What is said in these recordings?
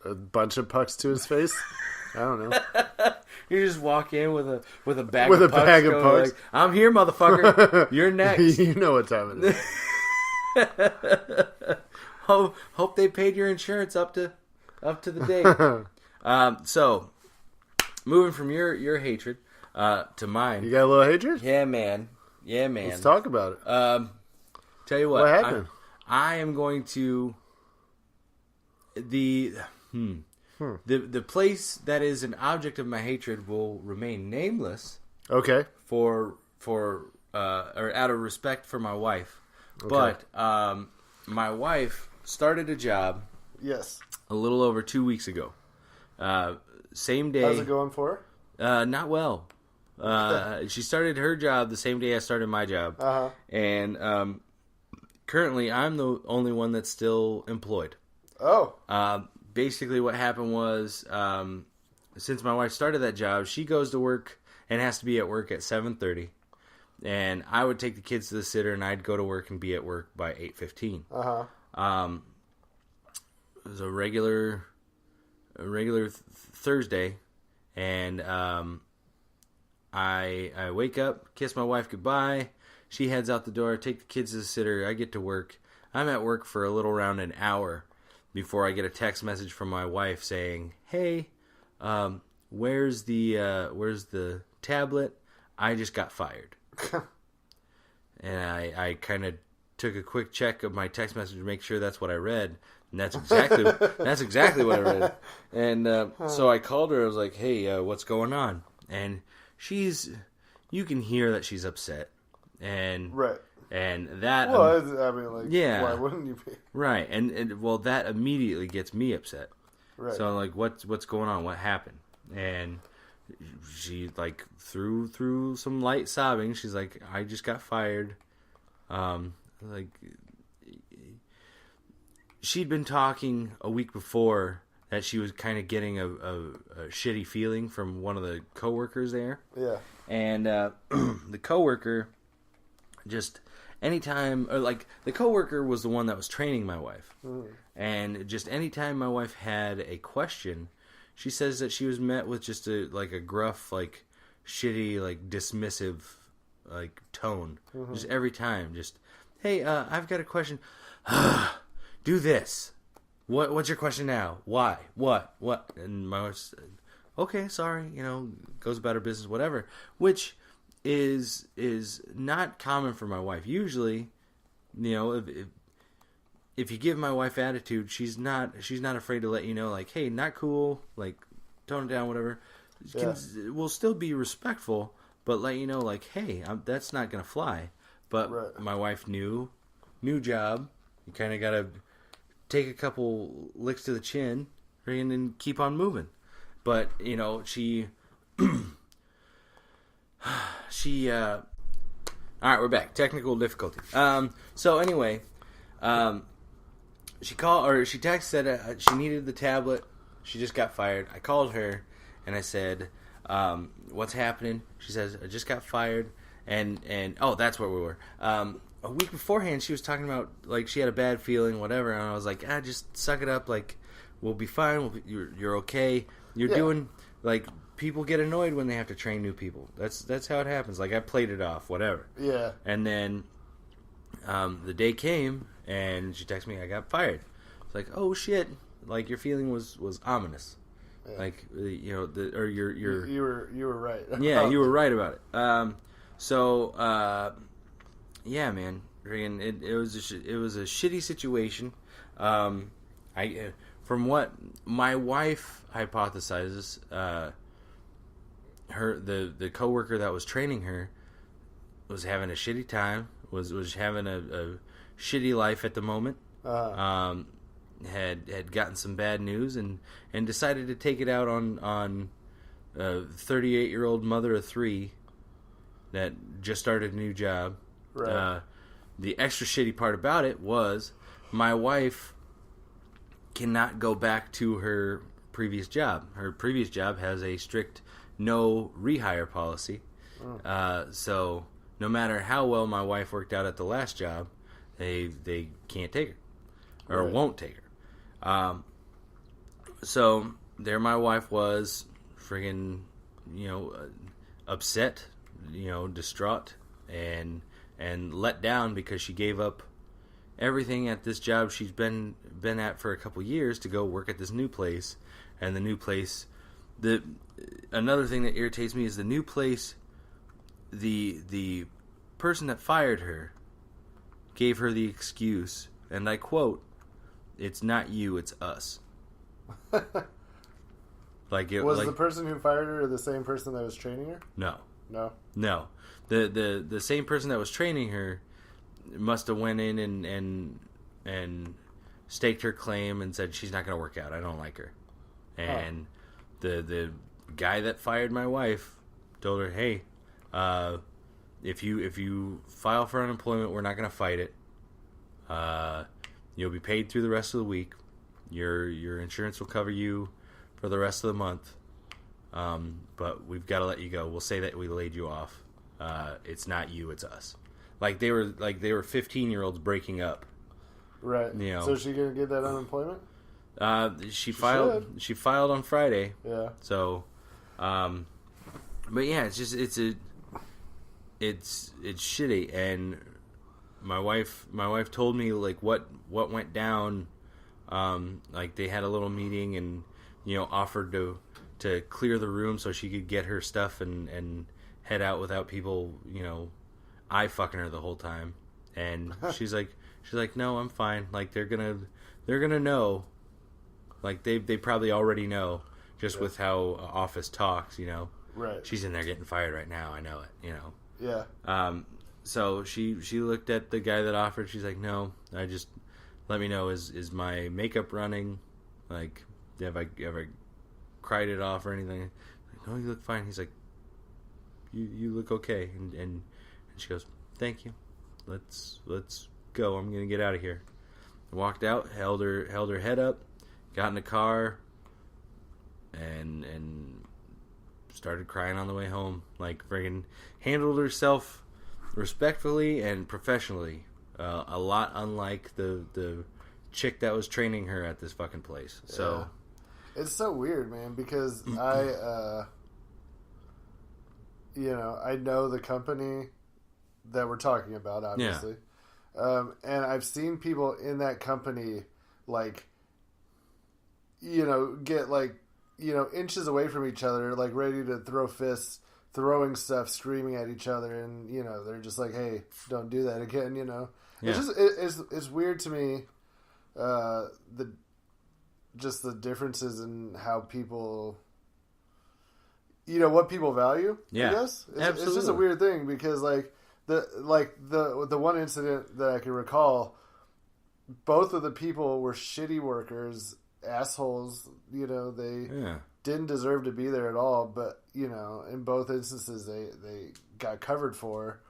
a bunch of pucks to his face. I don't know. You just walk in with a bag With of a pucks. Bag of pucks. Like, I'm here, motherfucker. You're next. You know what time it is. Hope they paid your insurance up to the date. So, moving from your hatred to mine. You got a little hatred? Yeah, man. Let's talk about it. Tell you what. What happened? I am going to the place that is an object of my hatred will remain nameless. Okay. For or out of respect for my wife. Okay. But my wife started a job. Yes. A little over 2 weeks ago. Same day. How's it going for her? Not well. She started her job the same day I started my job. Uh-huh. And currently I'm the only one that's still employed. Oh. Basically what happened was since my wife started that job, she goes to work and has to be at work at 7:30. And I would take the kids to the sitter and I'd go to work and be at work by 8:15. Uh-huh. It was a regular Thursday, and I wake up, kiss my wife goodbye. She heads out the door, take the kids to the sitter. I get to work. I'm at work for a little around an hour before I get a text message from my wife saying, "Hey, where's the tablet? I just got fired." And I kind of took a quick check of my text message to make sure that's what I read. And that's exactly what I read. And so I called her. I was like, "Hey, what's going on?" And you can hear that she's upset. And right. And that, well, I mean, like, yeah, why wouldn't you be? Right. And well, that immediately gets me upset. Right. So I'm like, what's going on? What happened? And she like through some light sobbing. She's like, "I just got fired." Like, she'd been talking a week before that she was kind of getting a shitty feeling from one of the coworkers there. Yeah. And the coworker just anytime, or like the coworker was the one that was training my wife. Mm. And just anytime my wife had a question, she says that she was met with just a gruff, like shitty, like dismissive, like tone. Mm-hmm. Just every time, just, "Hey, I've got a question." "Do this. What's your question now? Why? What?" And my wife said, "Okay, sorry," goes about her business, whatever. Which is not common for my wife. Usually, if you give my wife attitude, she's not afraid to let you know, like, "Hey, not cool," like, tone it down, whatever. Yeah. We'll still be respectful, but let you know, like, "Hey, that's not gonna fly." But right. My wife new job. You kind of gotta take a couple licks to the chin and then keep on moving. But she all right, we're back. Technical difficulty. So anyway, she texted that she needed the tablet. She just got fired. I called her and I said, "What's happening?" She says, "I just got fired." And oh, that's where we were. A week beforehand, she was talking about, like, she had a bad feeling, whatever, and I was like, just suck it up, like, we'll be fine, you're okay. You're doing, like, people get annoyed when they have to train new people. That's how it happens. Like, I played it off, whatever. Yeah. And then the day came, and she texted me, "I got fired." It's like, oh, shit. Like, your feeling was ominous. Yeah. Like, you were right. Yeah, you were right about it. Yeah, man, it was a shitty situation. From what my wife hypothesizes, the coworker that was training her was having a shitty time, was having a shitty life at the moment. Had gotten some bad news and decided to take it out on a 38-year-old mother of three that just started a new job. Right. The extra shitty part about it was my wife cannot go back to her previous job. Her previous job has a strict no rehire policy. Oh. So no matter how well my wife worked out at the last job, they can't take her or won't take her. So there my wife was, friggin', upset, distraught, and let down because she gave up everything at this job she's been at for a couple years to go work at this new place. And the new place, another thing that irritates me is the new place, the person that fired her gave her the excuse, and I quote, "It's not you, it's us." Was the person who fired her the same person that was training her? No. The same person that was training her must have went in and staked her claim and said she's not going to work out. I don't like her. And the guy that fired my wife told her, "Hey, if you file for unemployment, we're not going to fight it. You'll be paid through the rest of the week. Your insurance will cover you for the rest of the month. But we've got to let you go. We'll say that we laid you off. It's not you, it's us." Like they were 15-year-olds breaking up. Right. So is she gonna get that unemployment? She filed on Friday. Yeah. So, but yeah, it's just it's shitty. And my wife told me like what went down. Like they had a little meeting and offered to clear the room so she could get her stuff and head out without people eye fucking her the whole time. And she's like no, I'm fine. Like they're gonna know. Like they probably already know just with how office talks. Right. She's in there getting fired right now. I know it. Yeah. So she looked at the guy that offered. She's like, no, I just let me know is my makeup running? Like have I cried it off or anything? Like, no, you look fine. He's like, you look okay. And she goes, thank you. Let's go. I'm gonna get out of here. I walked out, held her head up, got in the car, and started crying on the way home. Like friggin' handled herself respectfully and professionally. A lot unlike the chick that was training her at this fucking place. So it's so weird, man, because I know the company that we're talking about, obviously. Yeah. And I've seen people in that company, like, get, like, inches away from each other, like, ready to throw fists, throwing stuff, screaming at each other, and, they're just like, hey, don't do that again, Yeah. It's weird to me, the differences in how people... what people value. Yeah, I guess absolutely. It's just a weird thing because the one incident that I can recall, both of the people were shitty workers, assholes. They didn't deserve to be there at all. But in both instances, they got covered for.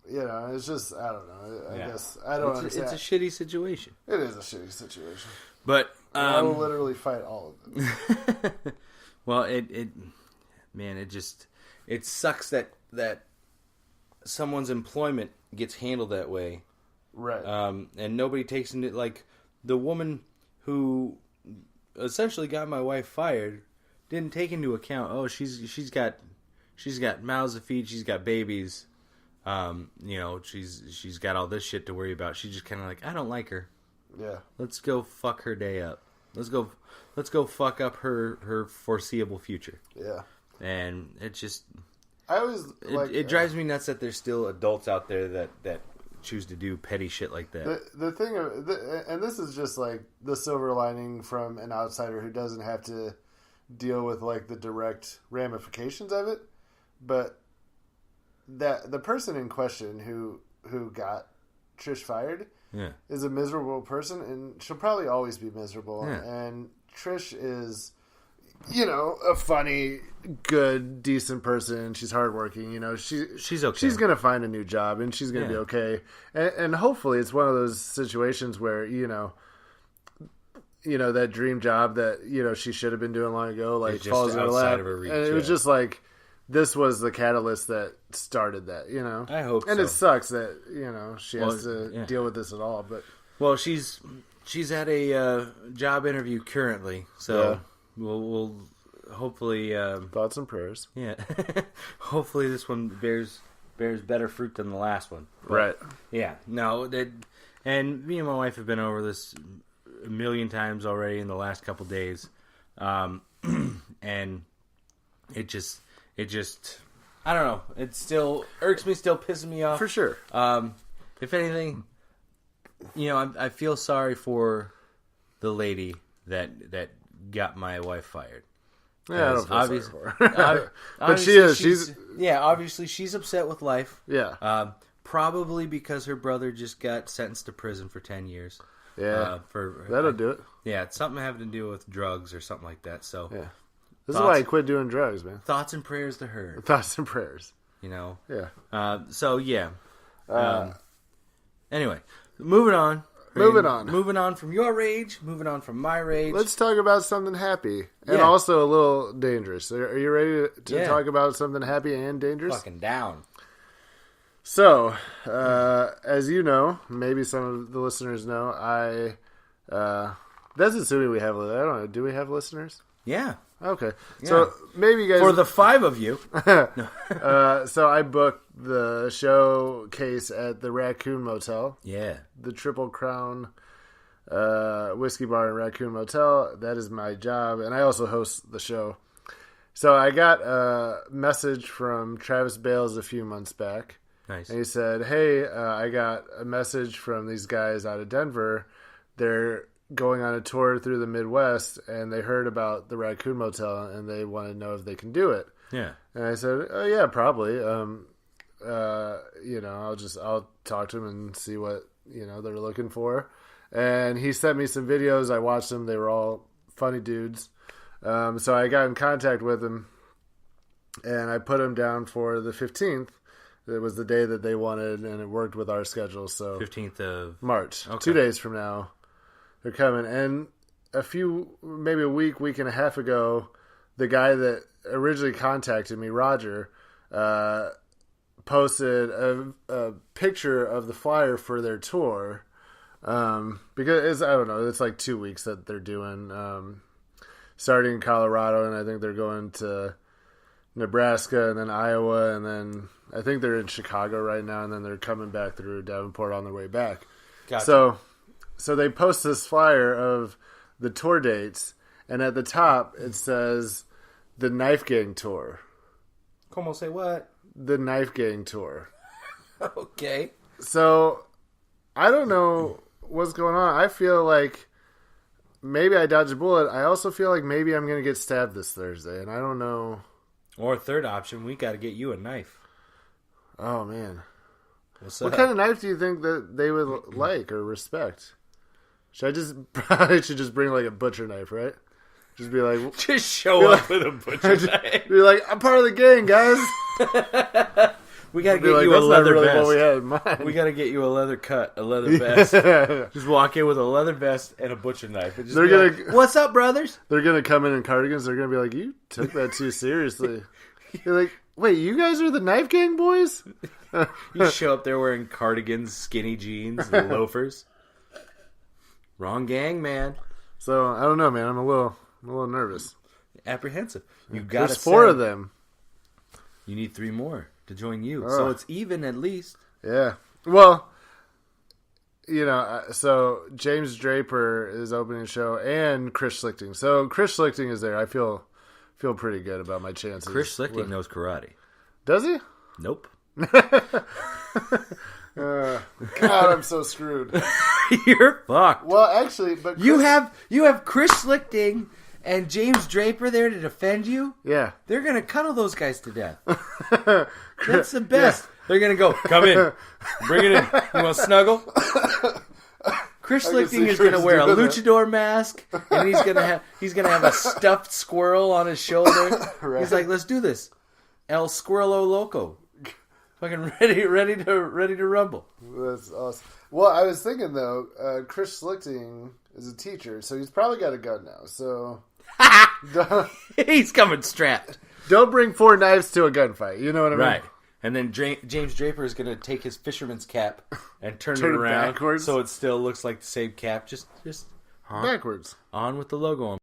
It's just I don't know. I guess I don't understand. It's a shitty situation. It is a shitty situation. But I will literally fight all of them. Well, it sucks that someone's employment gets handled that way, right? And nobody takes into like the woman who essentially got my wife fired didn't take into account. Oh, she's got mouths to feed. She's got babies. She's got all this shit to worry about. She's just kind of like, I don't like her. Yeah. Let's go fuck her day up. Let's go fuck up her foreseeable future. Yeah. And it just... I always it drives me nuts that there's still adults out there that choose to do petty shit like that. The thing, and this is just like the silver lining from an outsider who doesn't have to deal with like the direct ramifications of it, but that the person in question who got Trish fired is a miserable person, and she'll probably always be miserable. Yeah. And Trish is, a funny, good, decent person. She's hardworking. She's okay. She's gonna find a new job, and she's gonna be okay. And hopefully, it's one of those situations where that dream job that she should have been doing long ago, like falls in her lap. And it was just like this was the catalyst that started that. I hope. And so. It sucks that she has to deal with this at all. But well, she's She's at a job interview currently, so we'll hopefully thoughts and prayers. Yeah, hopefully this one bears better fruit than the last one. But, right. Yeah. No. And me and my wife have been over this a million times already in the last couple days, and it just I don't know. It still irks me, still pissing me off for sure. If anything, I feel sorry for the lady that got my wife fired. Yeah, I don't feel sorry for her. But she's obviously she's upset with life. Yeah. Probably because her brother just got sentenced to prison for 10 years. Yeah. That'll do it. Yeah, it's something having to do with drugs or something like that. So yeah. This is why I quit doing drugs, man. Thoughts and prayers to her. Thoughts and prayers. Yeah. So yeah. Anyway, moving on. Moving on from your rage. Moving on from my rage. Let's talk about something happy and also a little dangerous. Are you ready to talk about something happy and dangerous? Fucking down. So, as you know, maybe some of the listeners know, that's assuming we have. I don't know. Do we have listeners? Yeah. Okay. Yeah. So maybe you guys, for the 5 of you. So I booked the showcase at the Raccoon Motel. Yeah. The Triple Crown whiskey bar and Raccoon Motel. That is my job, and I also host the show. So I got a message from Travis Bales a few months back. Nice. And he said, "Hey, I got a message from these guys out of Denver. They're going on a tour through the Midwest, and they heard about the Raccoon Motel, and they want to know if they can do it." Yeah. And I said, "Oh yeah, probably. I'll talk to them and see what they're looking for." And he sent me some videos. I watched them. They were all funny dudes. So I got in contact with them, and I put them down for the 15th. It was the day that they wanted, and it worked with our schedule. So 15th of March, okay. 2 days from now, they're coming. And maybe a week and a half ago, the guy that originally contacted me, Roger, posted a picture of the flyer for their tour. Because I don't know, it's like 2 weeks that they're doing, starting in Colorado, and I think they're going to Nebraska and then Iowa, and then I think they're in Chicago right now, and then they're coming back through Davenport on their way back. Gotcha. So they post this flyer of the tour dates, and at the top it says the Knife Gang Tour. Como say what? The Knife Gang Tour. Okay. So I don't know what's going on. I feel like maybe I dodged a bullet. I also feel like maybe I'm going to get stabbed this Thursday, and I don't know. Or third option, we got to get you a knife. Oh, man. What kind of knife do you think that they would like or respect? I should just bring like a butcher knife, right? Just be like... Just show up with a butcher knife. Be like, I'm part of the gang, guys. We got to get you a leather vest. What we had in mind. We got to get you a leather cut, a leather vest. Just walk in with a leather vest and a butcher knife. And just like, what's up, brothers? They're going to come in cardigans. They're going to be like, you took that too seriously. You're like, wait, you guys are the Knife Gang boys? You show up there wearing cardigans, skinny jeans, and loafers. Wrong gang, man. So, I don't know, man. I'm a little nervous. Apprehensive. There's 4 of them. You need 3 more to join you. So it's even at least. Yeah. Well, so James Draper is opening the show and Chris Schlichting. So Chris Schlichting is there. I feel pretty good about my chances. Chris Schlichting knows karate. Does he? Nope. God, I'm so screwed. You're fucked. Well, actually, but you have Chris Schlichting and James Draper there to defend you. Yeah, they're gonna cuddle those guys to death. That's the best. Yeah. They're gonna go, come in, bring it in. You want to snuggle? Chris Schlichting is gonna wear a luchador mask, and he's gonna have a stuffed squirrel on his shoulder. Right. He's like, let's do this, El Squirrelo Loco. Fucking ready to rumble. That's awesome. Well, I was thinking though, Chris Schlichting is a teacher, so he's probably got a gun now. So he's coming strapped. Don't bring 4 knives to a gunfight. You know what I mean? Right. And then James Draper is going to take his fisherman's cap and turn it it around backwards. so it still looks like the same cap. Just backwards. on with the logo on.